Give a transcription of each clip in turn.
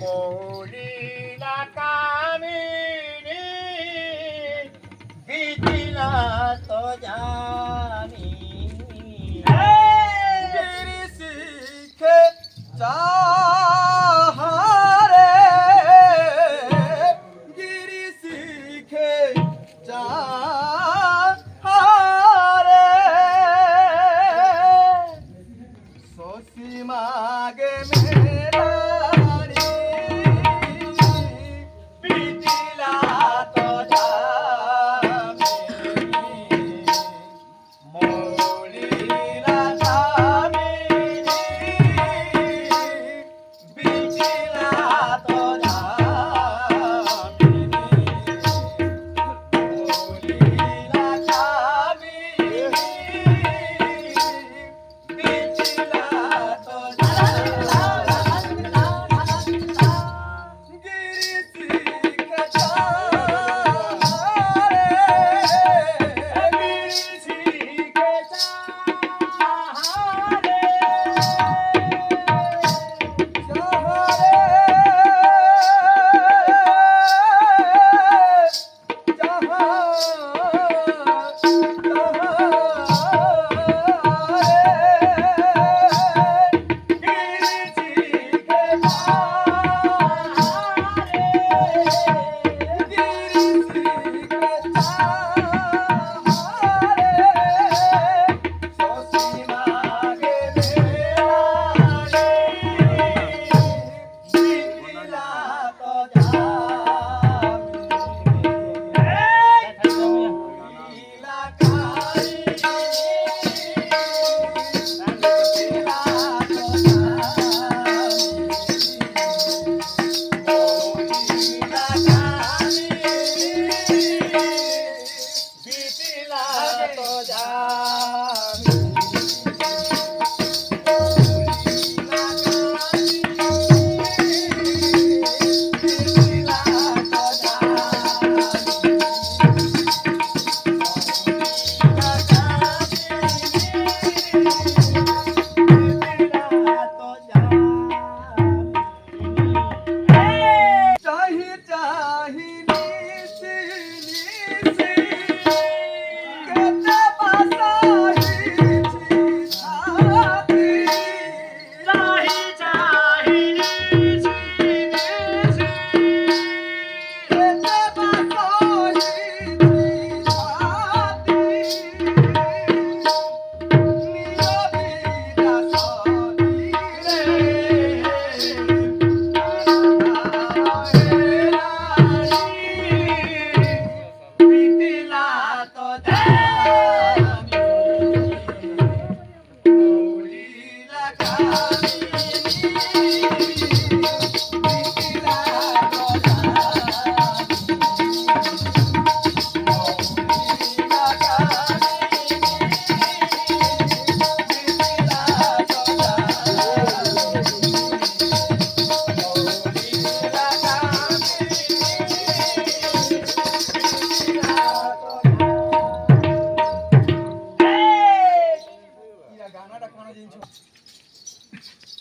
মৌলিনা কামিনী বিদিলা তো জানি গিরি শিখে চাহারে গিরি শিখে চাহারে শশী মাগে মেরা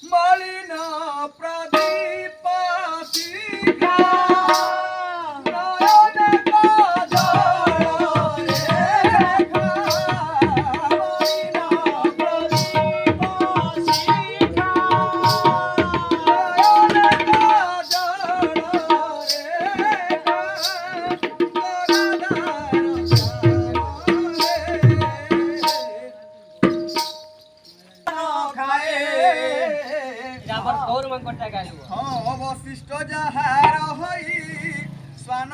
মলিনা প্রদীপ শিখা নয়নে কাজল রেখা মলিনা প্রদীপ শিখা নয়নে কাজল রেখা অবশিষ্ট যাহার হই স্বান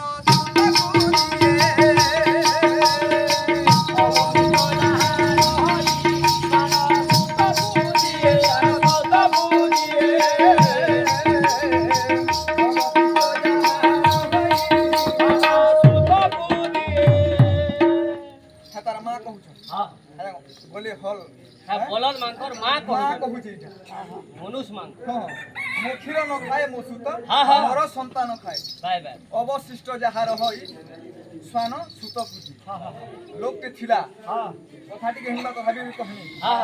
তার মা কହୁছ বলে হল বলদ মাংকর মা কହୁছে মনুষ্য মাংক মো ক্ষীর ন খাଏ ମୋ ସୁତ ମୋର ସନ୍ତାନ ଖାଏ ଅବଶିଷ୍ଟ ଯାହାର ହୋଇ ଶ୍ୱାନ ସୁତ ଫୁଟି ଲୋକଟେ ଥିଲା କଥା ଟିକେ ହେବା ତ ଭାବିବି କହନି